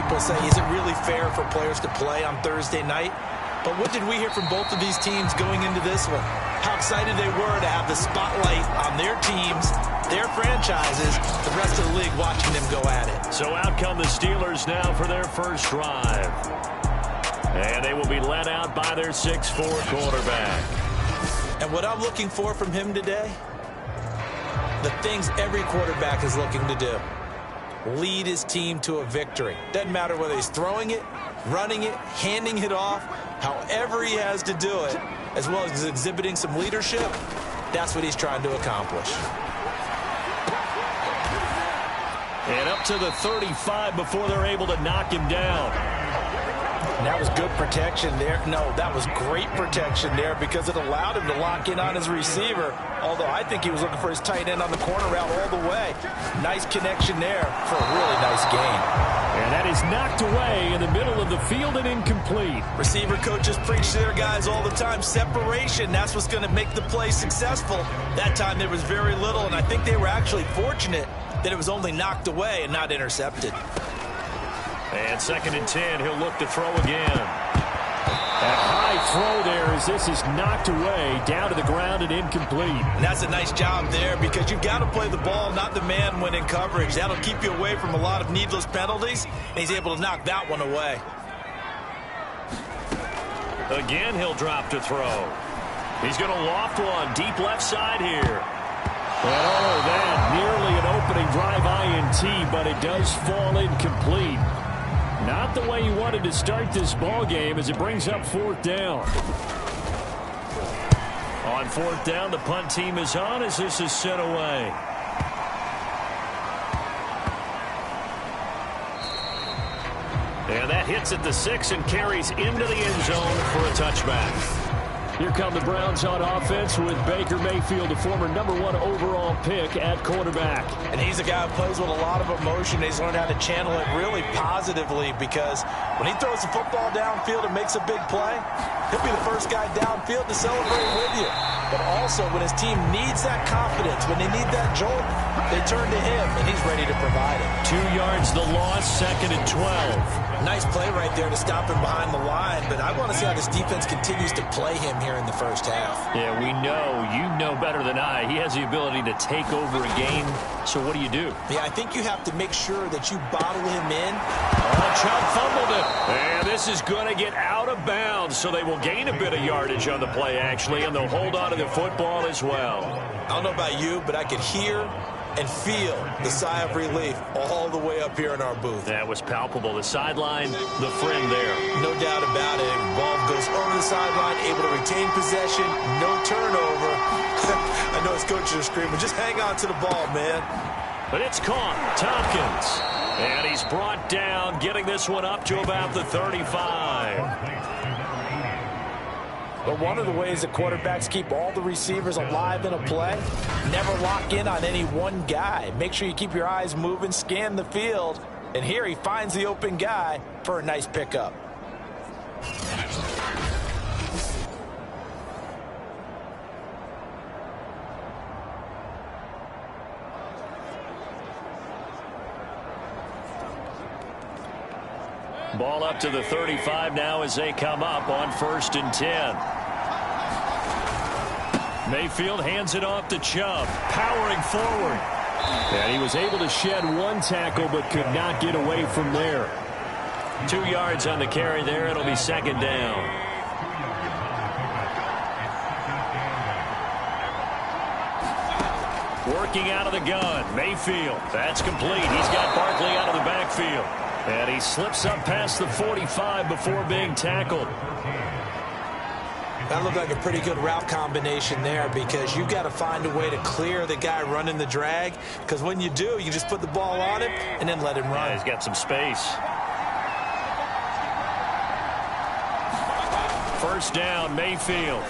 people say, is it really fair for players to play on Thursday night? But what did we hear from both of these teams going into this one? How excited they were to have the spotlight on their teams, their franchises, the rest of the league watching them go at it. So out come the Steelers now for their first drive. And they will be led out by their 6'4" quarterback. And what I'm looking for from him today, the things every quarterback is looking to do. Lead his team to a victory. Doesn't matter whether he's throwing it, running it, handing it off, however he has to do it, as well as exhibiting some leadership, that's what he's trying to accomplish. And up to the 35 before they're able to knock him down. And that was good protection there. No, that was great protection there because it allowed him to lock in on his receiver. Although I think he was looking for his tight end on the corner route all the way. Nice connection there for a really nice gain. And that is knocked away in the middle of the field and incomplete. Receiver coaches preach to their guys all the time. Separation, that's what's going to make the play successful. That time there was very little, and I think they were actually fortunate that it was only knocked away and not intercepted. And 2nd and 10, he'll look to throw again. That high throw there as this is knocked away, down to the ground and incomplete. And that's a nice job there because you've got to play the ball, not the man when in coverage. That'll keep you away from a lot of needless penalties, and he's able to knock that one away. Again, he'll drop to throw. He's going to loft one deep left side here. And oh, that nearly an opening drive INT, but it does fall incomplete. Not the way you wanted to start this ball game as it brings up 4th down. On 4th down, the punt team is on as this is sent away. And that hits at the 6 and carries into the end zone for a touchback. Here come the Browns on offense with Baker Mayfield, the former #1 overall pick at quarterback. And he's a guy who plays with a lot of emotion. He's learned how to channel it really positively because when he throws the football downfield and makes a big play, he'll be the first guy downfield to celebrate with you. But also when his team needs that confidence, when they need that jolt, they turn to him, and he's ready to provide it. 2 yards the loss, 2nd and 12. Nice play right there to stop him behind the line, but I want to see how this defense continues to play him here in the first half. Yeah, we know. You know better than I. He has the ability to take over a game. So what do you do? Yeah, I think you have to make sure that you bottle him in. Oh, Chubb fumbled it. And this is going to get out of bounds, so they will gain a bit of yardage on the play, actually, and they'll hold on to the football as well. I don't know about you, but I could hear and feel the sigh of relief all the way up here in our booth. That was palpable. The sideline, the friend there. No doubt about it. Ball goes over the sideline, able to retain possession, no turnover. I know his coaches are screaming, just hang on to the ball, man. But it's caught. Tompkins. And he's brought down, getting this one up to about the 35. But one of the ways that quarterbacks keep all the receivers alive in a play, never lock in on any one guy. Make sure you keep your eyes moving, scan the field. And here he finds the open guy for a nice pickup. Ball up to the 35 now as they come up on 1st and 10. Mayfield hands it off to Chubb, powering forward. And he was able to shed one tackle but could not get away from there. 2 yards on the carry there. It'll be 2nd down. Working out of the gun. Mayfield. That's complete. He's got Barkley out of the backfield. And he slips up past the 45 before being tackled. That looked like a pretty good route combination there because you've got to find a way to clear the guy running the drag. Because when you do, you just put the ball on him and then let him run. Yeah, he's got some space. 1st down, Mayfield.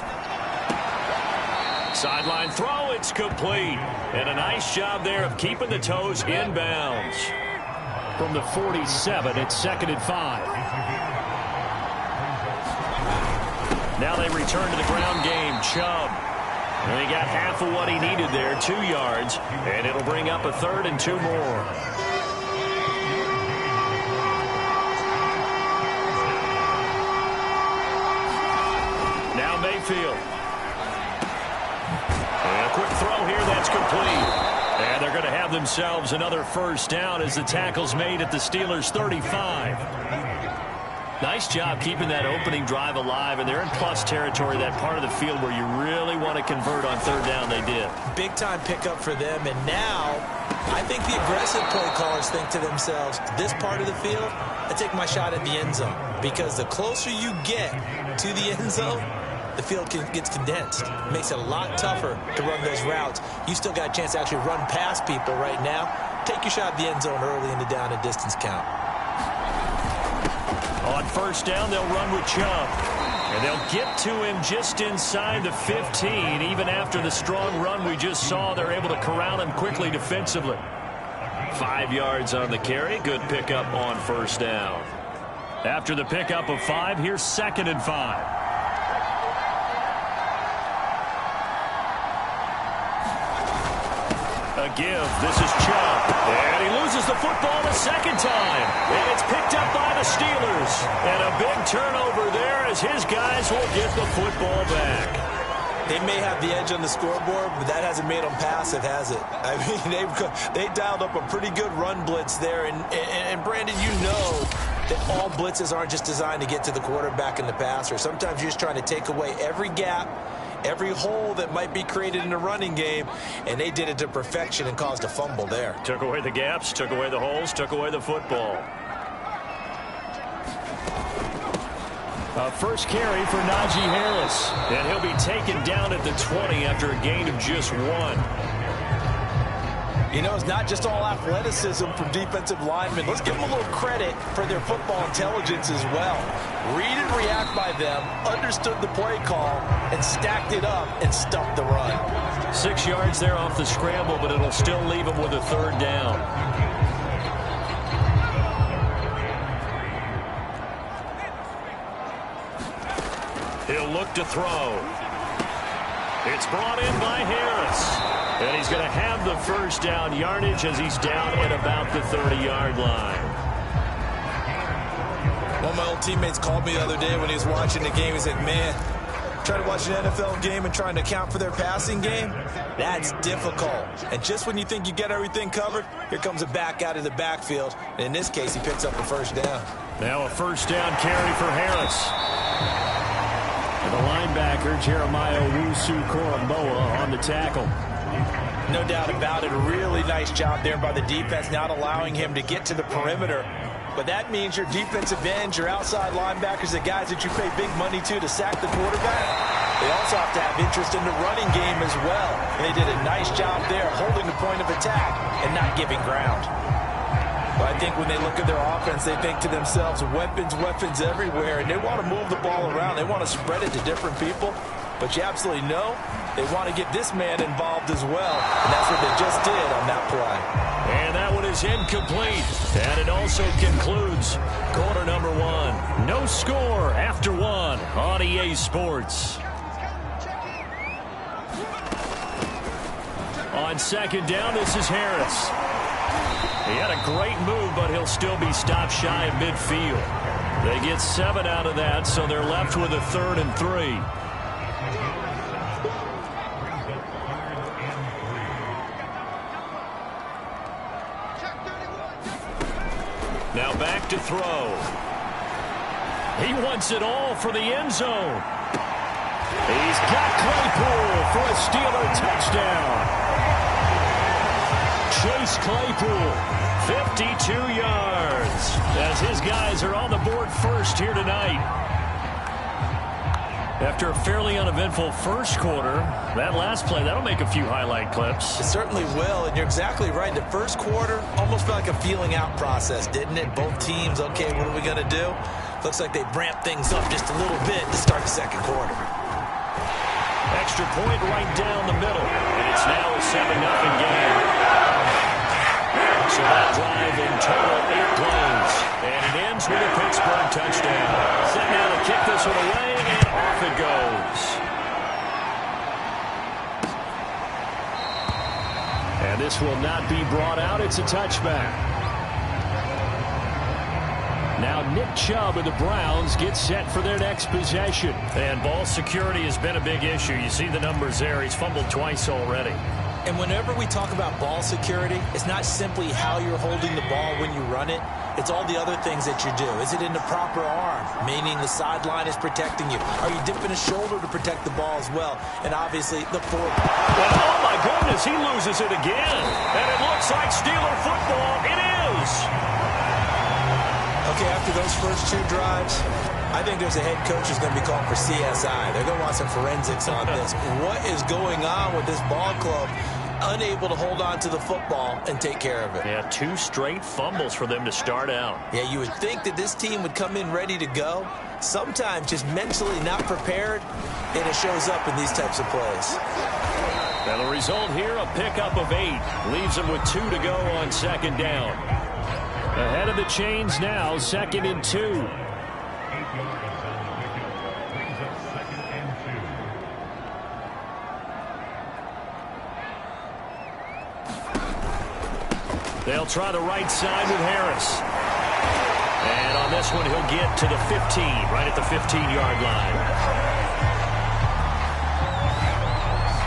Sideline throw, it's complete. And a nice job there of keeping the toes inbounds. From the 47, it's 2nd and 5. Now they return to the ground game. Chubb. And he got half of what he needed there, 2 yards. And it'll bring up a 3rd and 2 more. backfield. And a quick throw here, that's complete. And they're going to have themselves another first down as the tackle's made at the Steelers' 35. Nice job keeping that opening drive alive, and they're in plus territory, that part of the field where you really want to convert on third down. They did. Big-time pickup for them, and now I think the aggressive play callers think to themselves, this part of the field, I take my shot at the end zone, because the closer you get to the end zone, the field gets condensed. It makes it a lot tougher to run those routes. You still got a chance to actually run past people right now. Take your shot at the end zone early in the down and distance count. On first down, they'll run with Chubb. And they'll get to him just inside the 15. Even after the strong run we just saw, they're able to corral him quickly defensively. 5 yards on the carry. Good pickup on first down. After the pickup of 5, here's 2nd and 5. A give. This is Chubb. And he loses the football the second time. And it's picked up by the Steelers. And a big turnover there as his guys will get the football back. They may have the edge on the scoreboard, but that hasn't made them passive, has it? I mean, they dialed up a pretty good run blitz there. And Brandon, you know that all blitzes aren't just designed to get to the quarterback and the passer. Sometimes you're just trying to take away every gap, every hole that might be created in the running game, and they did it to perfection and caused a fumble there. Took away the gaps, took away the holes, took away the football. First carry for Najee Harris, and he'll be taken down at the 20 after a gain of just 1. You know, it's not just all athleticism from defensive linemen. Let's give them a little credit for their football intelligence as well. Read and react by them, understood the play call, and stacked it up and stuffed the run. 6 yards there off the scramble, but it'll still leave them with a third down. He'll look to throw. It's brought in by Harris. And he's going to have the first down yardage as he's down at about the 30-yard line. One of my old teammates called me the other day when he was watching the game. He said, man, trying to watch an NFL game and trying to account for their passing game, that's difficult. And just when you think you get everything covered, here comes a back out of the backfield. And in this case, he picks up a first down. Now a first down carry for Harris. And the linebacker, Jeremiah Owusu-Koramoah, on the tackle. No doubt about it. A really nice job there by the defense, not allowing him to get to the perimeter. But that means your defensive ends, your outside linebackers, the guys that you pay big money to sack the quarterback, they also have to have interest in the running game as well. And they did a nice job there holding the point of attack and not giving ground. But I think when they look at their offense, they think to themselves, weapons everywhere, and they want to move the ball around. They want to spread it to different people. But you absolutely know they want to get this man involved as well. And that's what they just did on that play. And that one is incomplete. And it also concludes quarter number 1. No score after 1 on EA Sports. On second down, this is Harris. He had a great move, but he'll still be stopped shy of midfield. They get 7 out of that, so they're left with a 3rd and 3. Now back to throw. He wants it all for the end zone. He's got Claypool for a Steeler touchdown. Chase Claypool, 52 yards, as his guys are on the board first here tonight. After a fairly uneventful first quarter, that last play, that'll make a few highlight clips. It certainly will, and you're exactly right. The first quarter almost felt like a feeling out process, didn't it? Both teams, okay, what are we going to do? Looks like they ramped things up just a little bit to start the second quarter. Extra point right down the middle, and it's now a 7-0 game. So that drive in total 8 plays, and it ends with a Pittsburgh touchdown. Set now to kick this one away, and off it goes. And this will not be brought out. It's a touchback. Now Nick Chubb of the Browns gets set for their next possession. And ball security has been a big issue. You see the numbers there. He's fumbled twice already. And whenever we talk about ball security, it's not simply how you're holding the ball when you run it. It's all the other things that you do. Is it in the proper arm, meaning the sideline is protecting you? Are you dipping a shoulder to protect the ball as well? And obviously the forearm. Well, oh, my goodness, he loses it again. And it looks like Steeler football. It is. Okay, after those first two drives, I think there's a head coach who's going to be calling for CSI. They're going to want some forensics on this. What is going on with this ball club? Unable to hold on to the football and take care of it. Yeah, 2 straight fumbles for them to start out. Yeah, you would think that this team would come in ready to go. Sometimes just mentally not prepared, and it shows up in these types of plays. Now the result here, a pickup of 8. Leaves them with 2 to go on second down. Ahead of the chains now, 2nd and 2. They'll try the right side with Harris. And on this one, he'll get to the 15, right at the 15-yard line.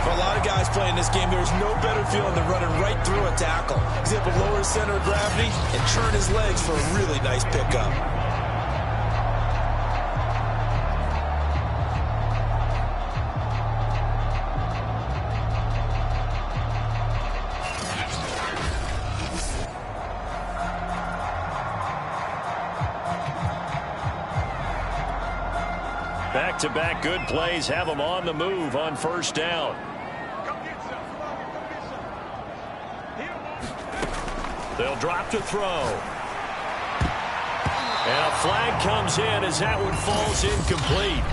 For a lot of guys playing this game, there's no better feeling than running right through a tackle. He's able to lower his center of gravity and turn his legs for a really nice pickup. Back-to-back good plays have them on the move on first down. They'll drop to throw. And a flag comes in as that one falls incomplete.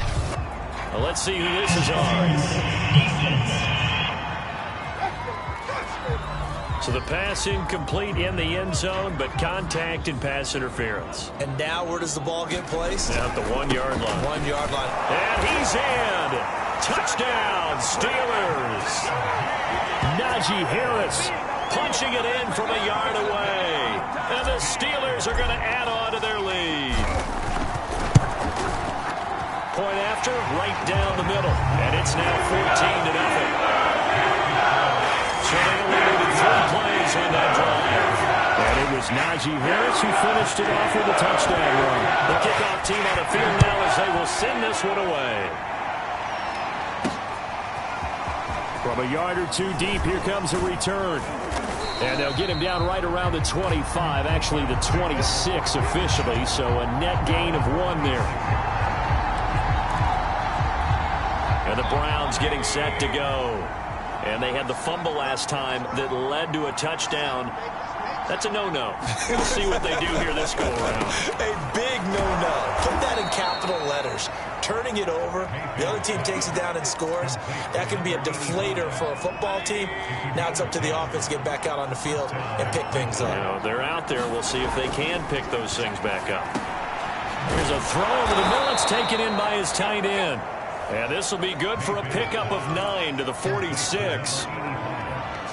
Well, let's see who this is on. So the pass incomplete in the end zone, but contact and pass interference. And now where does the ball get placed? At the 1-yard line. 1-yard line. And he's in. Touchdown, Steelers. Najee Harris punching it in from a yard away. And the Steelers are going to add on to their lead. Point after, right down the middle. And it's now 14-0. So they only needed 3 plays on that drive. And it was Najee Harris who finished it off with a touchdown run. The kickoff team on the field now as they will send this one away. From a yard or 2 deep, here comes a return. And they'll get him down right around the 25, actually the 26 officially, so a net gain of 1 there. And the Browns getting set to go. And they had the fumble last time that led to a touchdown. That's a no-no. We'll see what they do here this go-around. A big no-no. Put that in capital letters. Turning it over, the other team takes it down and scores. That can be a deflator for a football team. Now it's up to the offense to get back out on the field and pick things up. You know, they're out there. We'll see if they can pick those things back up. Here's a throw over the middle. It's taken in by his tight end. And this will be good for a pickup of 9 to the 46.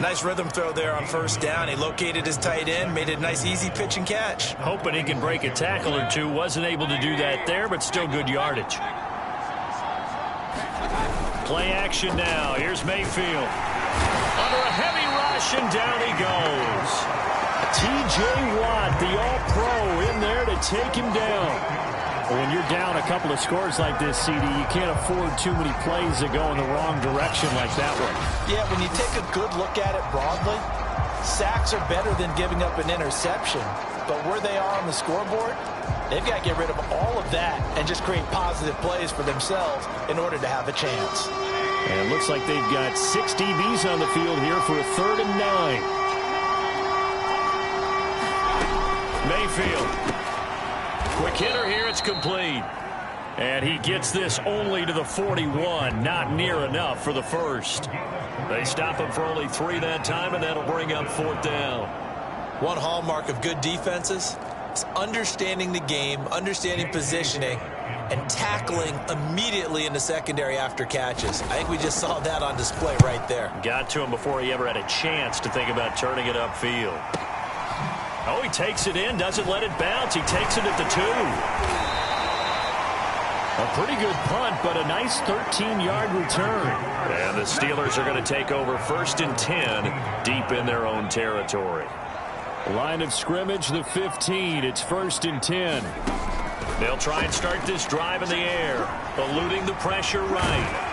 Nice rhythm throw there on first down. He located his tight end, made it a nice easy pitch and catch. Hoping he can break a tackle or 2. Wasn't able to do that there, but still good yardage. Play action now. Here's Mayfield. Under a heavy rush, and down he goes. T.J. Watt, the all-pro, in there to take him down. When you're down a couple of scores like this, CD, you can't afford too many plays that go in the wrong direction like that one. Yeah, when you take a good look at it broadly, sacks are better than giving up an interception. But where they are on the scoreboard, they've got to get rid of all of that and just create positive plays for themselves in order to have a chance. And it looks like they've got 6 DBs on the field here for a 3rd and 9. Mayfield. Quick hitter here, it's complete. And he gets this only to the 41, not near enough for the first. They stop him for only 3 that time, and that'll bring up 4th down. One hallmark of good defenses is understanding the game, understanding positioning, and tackling immediately in the secondary after catches. I think we just saw that on display right there. Got to him before he ever had a chance to think about turning it upfield. Oh, he takes it in, doesn't let it bounce. He takes it at the 2. A pretty good punt, but a nice 13-yard return. And the Steelers are going to take over 1st and 10 deep in their own territory. Line of scrimmage, the 15. It's 1st and 10. They'll try and start this drive in the air, eluding the pressure right.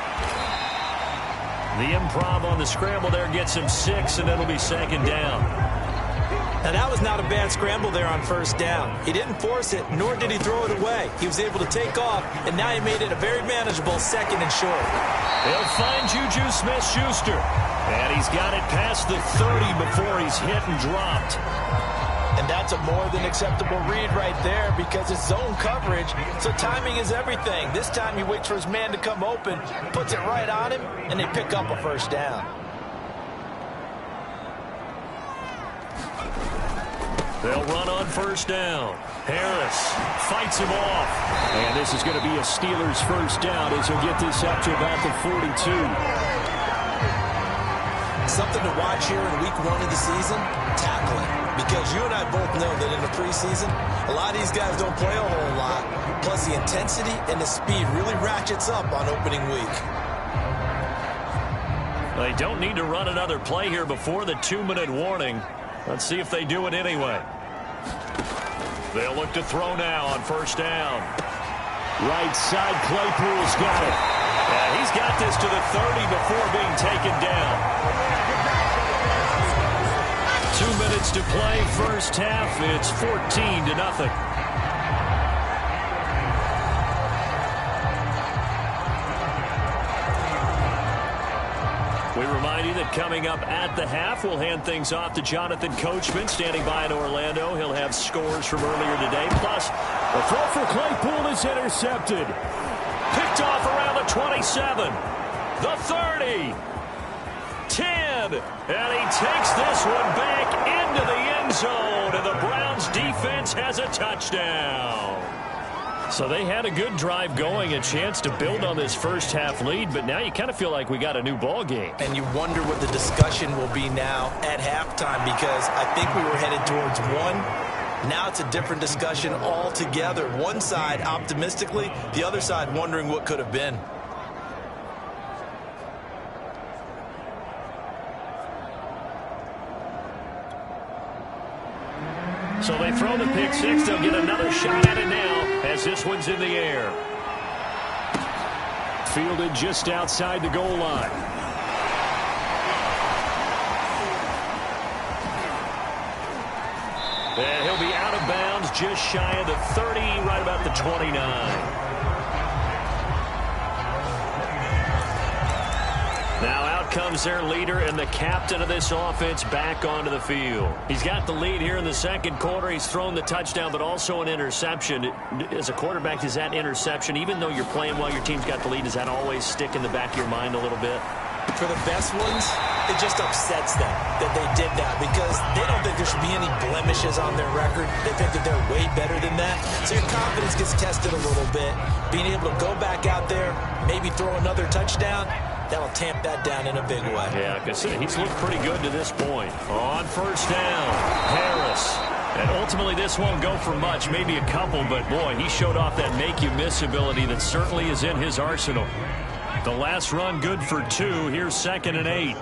The improv on the scramble there gets him 6, and it'll be 2nd down. Now, that was not a bad scramble there on 1st down. He didn't force it, nor did he throw it away. He was able to take off, and now he made it a very manageable 2nd and short. They'll find Juju Smith-Schuster. And he's got it past the 30 before he's hit and dropped. And that's a more than acceptable read right there because it's zone coverage, so timing is everything. This time he waits for his man to come open, puts it right on him, and they pick up a 1st down. They'll run on 1st down. Harris fights him off. And this is going to be a Steelers 1st down as he'll get this up to about the 42. Something to watch here in week 1 of the season, tackling. Because you and I both know that in the preseason, a lot of these guys don't play a whole lot. Plus the intensity and the speed really ratchets up on opening week. They don't need to run another play here before the 2-minute warning. Let's see if they do it anyway. They'll look to throw now on 1st down. Right side, Claypool's got it. And he's got this to the 30 before being taken down. 2 minutes to play, 1st half. It's 14-0. We remind you that coming up at the half, we'll hand things off to Jonathan Coachman, standing by in Orlando. He'll have scores from earlier today. Plus, the throw for Claypool is intercepted. Picked off around the 27, the 30, 10, and he takes this one back into the end zone, and the Browns defense has a touchdown. So they had a good drive going, a chance to build on this 1st half lead, but now you kind of feel like we got a new ball game. And you wonder what the discussion will be now at halftime, because I think we were headed towards 1. Now it's a different discussion altogether. One side optimistically, the other side wondering what could have been. So they throw the pick 6. They'll get another shot at it now as this one's in the air. Fielded just outside the goal line. And he'll be out of bounds just shy of the 30, right about the 29. Now out comes their leader and the captain of this offense back onto the field. He's got the lead here in the 2nd quarter. He's thrown the touchdown, but also an interception. As a quarterback, does that interception, even though you're playing while your team's got the lead, does that always stick in the back of your mind a little bit? For the best ones, it just upsets them that they did that because they don't think there should be any blemishes on their record. They think that they're way better than that. So your confidence gets tested a little bit. Being able to go back out there, maybe throw another touchdown, that'll tamp that down in a big way. Yeah, because he's looked pretty good to this point. On 1st down, Harris. And ultimately, this won't go for much, maybe a couple, but boy, he showed off that make-you-miss ability that certainly is in his arsenal. The last run good for 2. Here's 2nd and 8.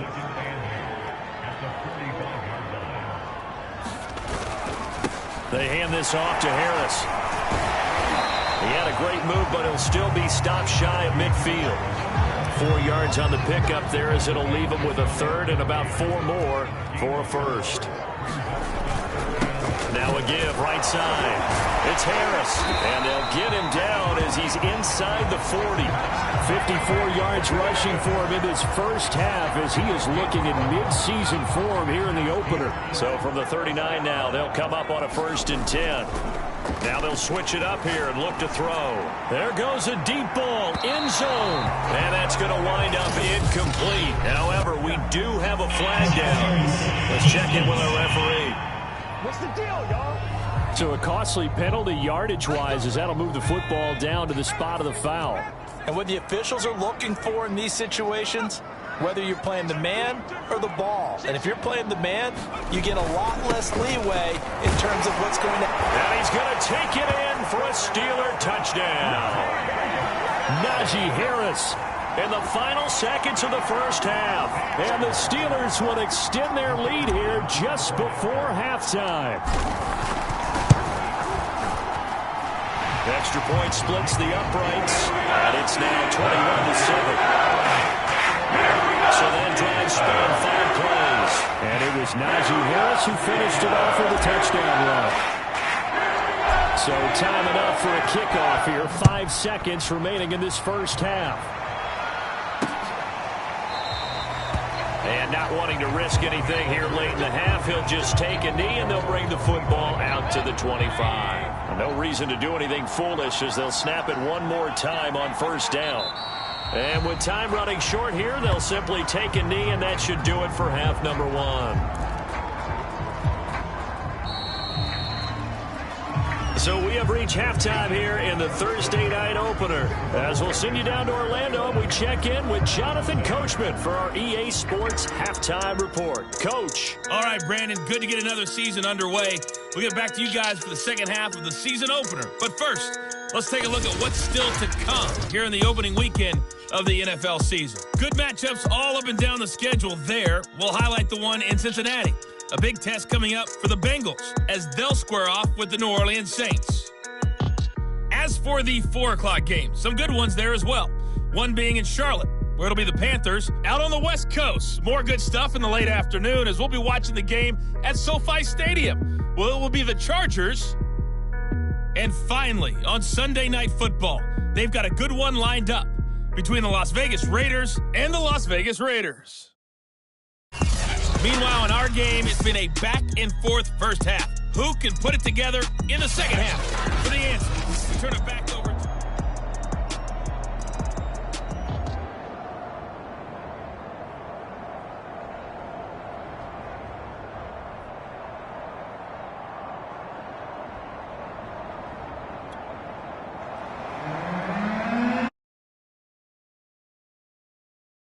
They hand this off to Harris. He had a great move, but he'll still be stopped shy of midfield. 4 yards on the pickup there as it'll leave him with a 3rd and about 4 more for a 1st. Now a give right side. It's Harris. And they'll get him down as he's inside the 40. 54 yards rushing for him in his 1st half as he is looking in mid-season form here in the opener. So from the 39 now, they'll come up on a 1st and 10. Now they'll switch it up here and look to throw. There goes a deep ball, end zone. And that's going to wind up incomplete. However, we do have a flag down. Let's check in with our referee. What's the deal, y'all? So a costly penalty yardage-wise as that'll move the football down to the spot of the foul. And what the officials are looking for in these situations, whether you're playing the man or the ball. And if you're playing the man, you get a lot less leeway in terms of what's going to happen. And he's going to take it in for a Steeler touchdown. Najee Harris in the final seconds of the first half. And the Steelers will extend their lead here just before halftime. Extra point splits the uprights, and it's now 21-7. So that drive spanned 5 plays. And it was Najee Harris who finished it off with a touchdown run. So time enough for a kickoff here. 5 seconds remaining in this first half. And not wanting to risk anything here late in the half, he'll just take a knee and they'll bring the football out to the 25. No reason to do anything foolish as they'll snap it one more time on first down. And with time running short here, they'll simply take a knee, and that should do it for half number 1. So we have reached halftime here in the Thursday night opener. As we'll send you down to Orlando, we check in with Jonathan Coachman for our EA Sports Halftime Report. Coach. All right, Brandon, good to get another season underway. We'll get back to you guys for the second half of the season opener. But first, let's take a look at what's still to come here in the opening weekend of the NFL season. Good matchups all up and down the schedule there. We'll highlight the one in Cincinnati. A big test coming up for the Bengals as they'll square off with the New Orleans Saints. As for the 4 o'clock game, some good ones there as well. One being in Charlotte, where it'll be the Panthers out on the West Coast. More good stuff in the late afternoon as we'll be watching the game at SoFi Stadium. Well, it will be the Chargers. And finally, on Sunday Night Football, they've got a good one lined up between the Las Vegas Raiders and the Las Vegas Raiders. Meanwhile, in our game, it's been a back-and-forth first half. Who can put it together in the second half? For the answer, we turn it back.